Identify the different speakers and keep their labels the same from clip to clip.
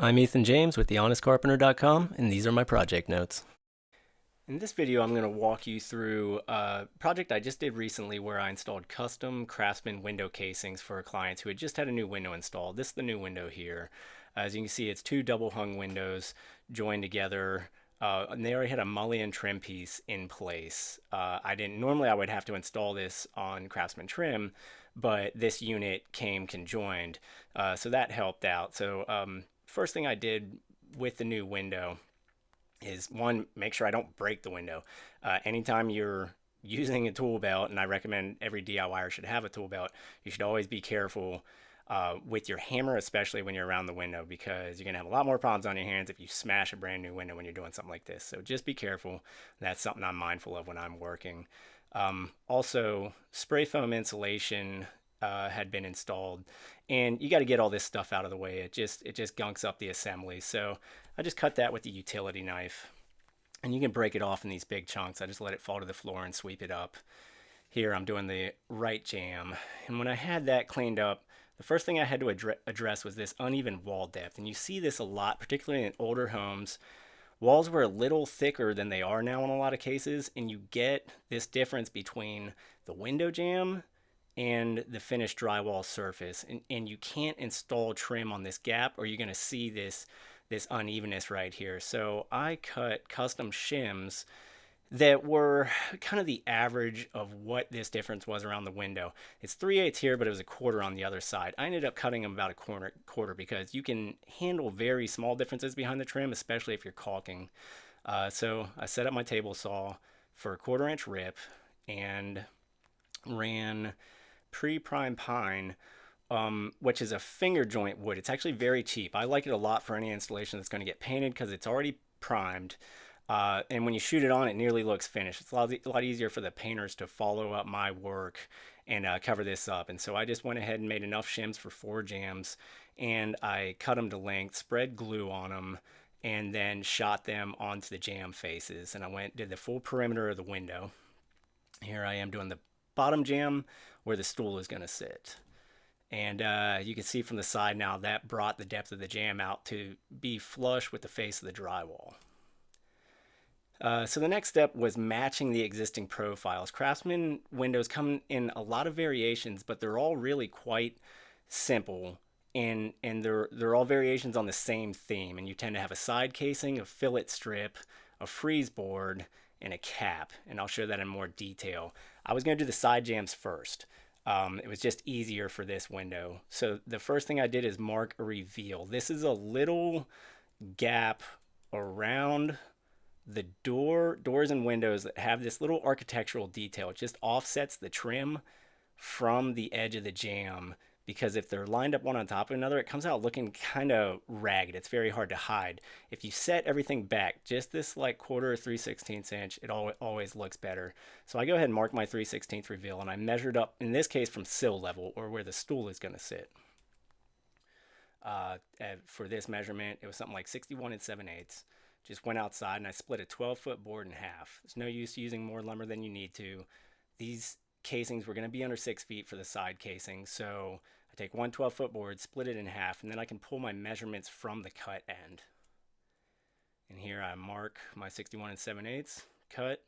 Speaker 1: I'm Ethan James with thehonestcarpenter.com, and these are my project notes. In this video, I'm going to walk you through a project I just did recently where I installed custom Craftsman window casings for clients who had just had a new window installed. This is the new window here. As you can see, it's two double hung windows joined together, and they already had a mullion trim piece in place. Normally I would have to install this on Craftsman trim, but this unit came conjoined, so that helped out. So first thing I did with the new window is, one, make sure I don't break the window. Anytime you're using a tool belt, and I recommend every DIYer should have a tool belt, you should always be careful with your hammer, especially when you're around the window, because you're going to have a lot more problems on your hands if you smash a brand new window when you're doing something like this. So just be careful. That's something I'm mindful of when I'm working. Also, spray foam insulation had been installed, and you got to get all this stuff out of the way. It just gunks up the assembly. So I just cut that with the utility knife, and you can break it off in these big chunks. I just let it fall to the floor and sweep it up. Here I'm doing the right jamb, and when I had that cleaned up, the first thing I had to address was this uneven wall depth. And you see this a lot, particularly in older homes. Walls were a little thicker than they are now in a lot of cases, and you get this difference between the window jamb and the finished drywall surface, and you can't install trim on this gap, or you're going to see this unevenness right here. So I cut custom shims that were kind of the average of what this difference was around the window. It's 3/8 here, but it was a quarter on the other side. I ended up cutting them about a quarter because you can handle very small differences behind the trim, especially if you're caulking. So I set up my table saw for a 1/4 inch rip and ran pre-prime pine, which is a finger joint wood. It's actually very cheap. I like it a lot for any installation that's going to get painted because it's already primed. And when you shoot it on, it nearly looks finished. It's a lot easier for the painters to follow up my work and cover this up. And so I just went ahead and made enough shims for 4 jams, and I cut them to length, spread glue on them, and then shot them onto the jam faces. And I did the full perimeter of the window. Here I am doing the bottom jam where the stool is going to sit. And you can see from the side now that brought the depth of the jam out to be flush with the face of the drywall. So the next step was matching the existing profiles. Craftsman windows come in a lot of variations, but they're all really quite simple, and they're all variations on the same theme. And you tend to have a side casing, a fillet strip, a freeze board, and a cap. And I'll show that in more detail. I was going to do the side jams first. It was just easier for this window. So the first thing I did is mark a reveal. This is a little gap around the doors and windows that have this little architectural detail. It just offsets the trim from the edge of the jamb, because if they're lined up one on top of another, it comes out looking kind of ragged. It's very hard to hide. If you set everything back just this like 1/4 or 3/16 inch, it always looks better. So I go ahead and mark my 3/16 reveal, and I measured up, in this case, from sill level, or where the stool is going to sit. For this measurement, it was something like 61 7/8. Just went outside and I split a 12-foot board in half. There's no use using more lumber than you need to. These casings were going to be under 6 feet for the side casing, so I take one 12-foot board, split it in half, and then I can pull my measurements from the cut end. And here I mark my 61 7/8, cut,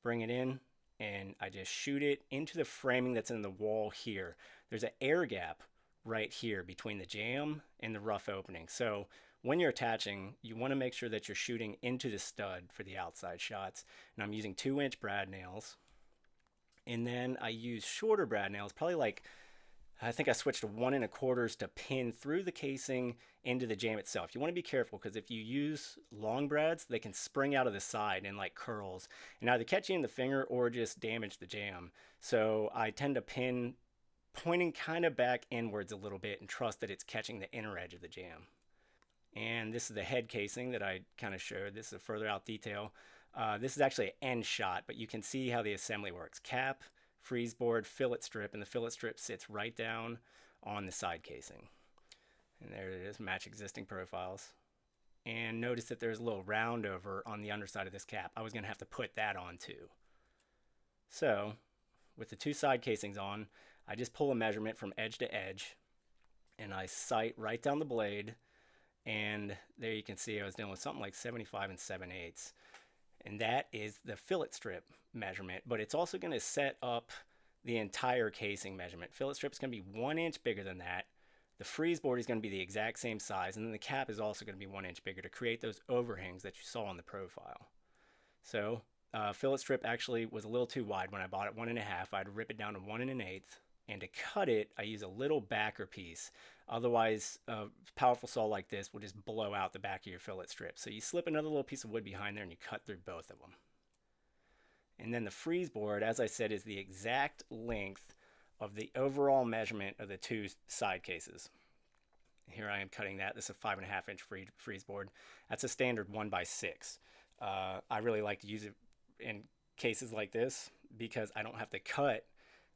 Speaker 1: bring it in, and I just shoot it into the framing that's in the wall here. There's an air gap right here between the jamb and the rough opening. So when you're attaching, you want to make sure that you're shooting into the stud for the outside shots. And I'm using 2-inch brad nails. And then I use shorter brad nails, probably like, I think I switched to 1 1/4 to pin through the casing into the jamb itself. You want to be careful, because if you use long brads, they can spring out of the side in like curls and either catch you in the finger or just damage the jamb. So I tend to pin pointing kind of back inwards a little bit and trust that it's catching the inner edge of the jamb. And this is the head casing that I kind of showed. This is a further out detail. This is actually an end shot, but you can see how the assembly works. Cap, freeze board, fillet strip, and the fillet strip sits right down on the side casing. And there it is, match existing profiles. And notice that there's a little round over on the underside of this cap. I was going to have to put that on too. So with the 2 side casings on, I just pull a measurement from edge to edge, and I sight right down the blade And there you can see I was dealing with something like 75 and 7/8. And that is the fillet strip measurement, but it's also going to set up the entire casing measurement. Fillet strip is going to be 1 inch bigger than that. The freeze board is going to be the exact same size, and then the cap is also going to be 1 inch bigger to create those overhangs that you saw on the profile. So fillet strip actually was a little too wide when I bought it, 1.5. I'd rip it down to 1 1/8, and to cut it, I use a little backer piece. Otherwise, a powerful saw like this will just blow out the back of your fillet strip. So you slip another little piece of wood behind there and you cut through both of them. And then the freeze board, as I said, is the exact length of the overall measurement of the two side cases. Here I am cutting that. This is a 5.5 inch freeze board. That's a standard 1x6. I really like to use it in cases like this because I don't have to cut,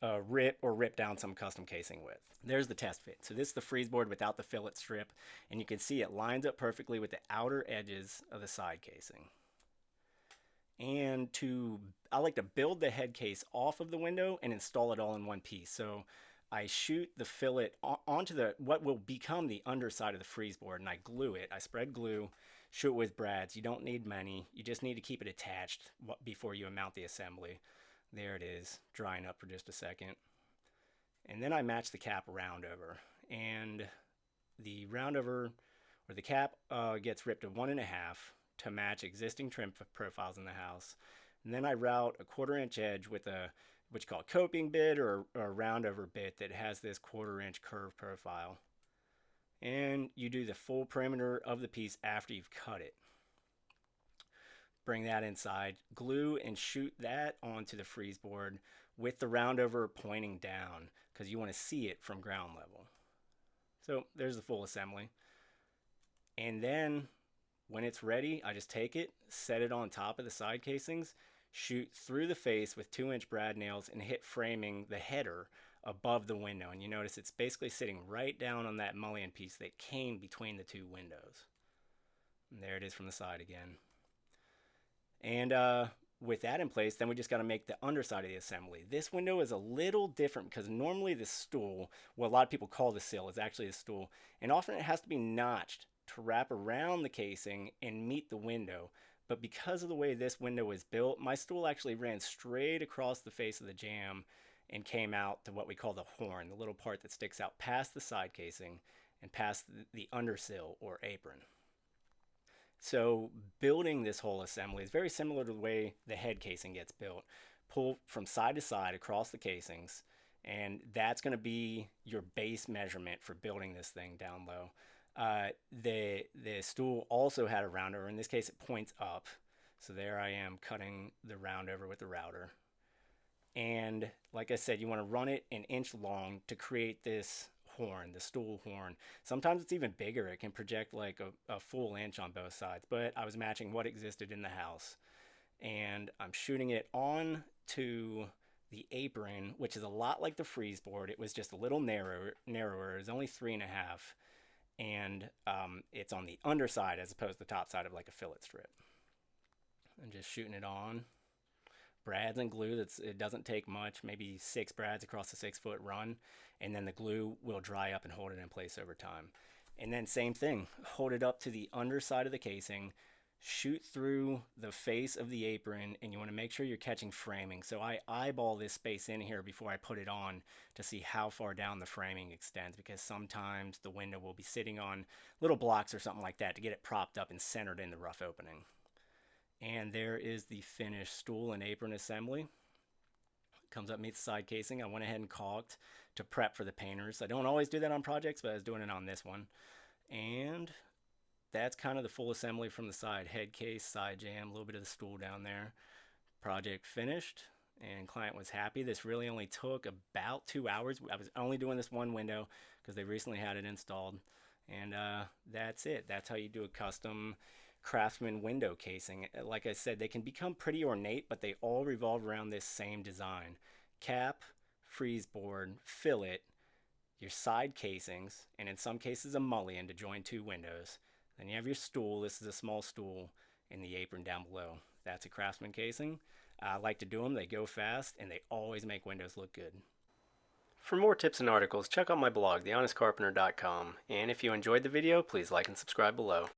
Speaker 1: rip down some custom casing with. There's the test fit. So this is the freeze board without the fillet strip, and you can see it lines up perfectly with the outer edges of the side casing. And I like to build the head case off of the window and install it all in one piece. So I shoot the fillet onto what will become the underside of the freeze board, and I glue it. I spread glue, shoot it with brads. You don't need many. You just need to keep it attached before you mount the assembly. There it is, drying up for just a second. And then I match the cap round over. And the round over, or the cap, gets ripped to 1.5 to match existing trim profiles in the house. And then I route a 1/4 inch edge with what you call a coping bit or a round over bit that has this 1/4 inch curve profile. And you do the full perimeter of the piece after you've cut it. Bring that inside, glue and shoot that onto the freeze board with the round over pointing down because you want to see it from ground level. So there's the full assembly. And then when it's ready, I just take it, set it on top of the side casings, shoot through the face with 2-inch brad nails and hit framing the header above the window. And you notice it's basically sitting right down on that mullion piece that came between the two windows. And there it is from the side again. And with that in place, then we just got to make the underside of the assembly. This window is a little different because normally the stool, what a lot of people call the sill, is actually a stool. And often it has to be notched to wrap around the casing and meet the window. But because of the way this window is built, my stool actually ran straight across the face of the jamb and came out to what we call the horn, the little part that sticks out past the side casing and past the undersill or apron. So building this whole assembly is very similar to the way the head casing gets built. Pull from side to side across the casings, and that's going to be your base measurement for building this thing down low. The stool also had a round over. In this case, it points up. So there I am cutting the round over with the router. And like I said, you want to run it 1 inch long to create this horn, the stool horn. Sometimes it's even bigger. It can project like a full inch on both sides, but I was matching what existed in the house. And I'm shooting it on to the apron, which is a lot like the freeze board. It was just a little narrower. It was only 3.5. And it's on the underside as opposed to the top side of like a fillet strip. And just shooting it on. Brads and glue, it doesn't take much, maybe 6 brads across a 6-foot run, and then the glue will dry up and hold it in place over time. And then same thing, hold it up to the underside of the casing, shoot through the face of the apron, and you want to make sure you're catching framing. So I eyeball this space in here before I put it on to see how far down the framing extends, because sometimes the window will be sitting on little blocks or something like that to get it propped up and centered in the rough opening. And there is the finished stool and apron assembly. Comes up, meets the side casing. I went ahead and caulked to prep for the painters. I don't always do that on projects, but I was doing it on this one. And that's kind of the full assembly from the side. Head case, side jamb, a little bit of the stool down there. Project finished, and client was happy. This really only took about 2 hours. I was only doing this one window because they recently had it installed. And that's it. That's how you do a custom Craftsman window casing. Like I said, they can become pretty ornate, but they all revolve around this same design. Cap, freeze board, fillet, your side casings, and in some cases a mullion to join 2 windows. Then you have your stool. This is a small stool, and the apron down below. That's a Craftsman casing. I like to do them. They go fast, and they always make windows look good. For more tips and articles, check out my blog, thehonestcarpenter.com, and if you enjoyed the video, please like and subscribe below.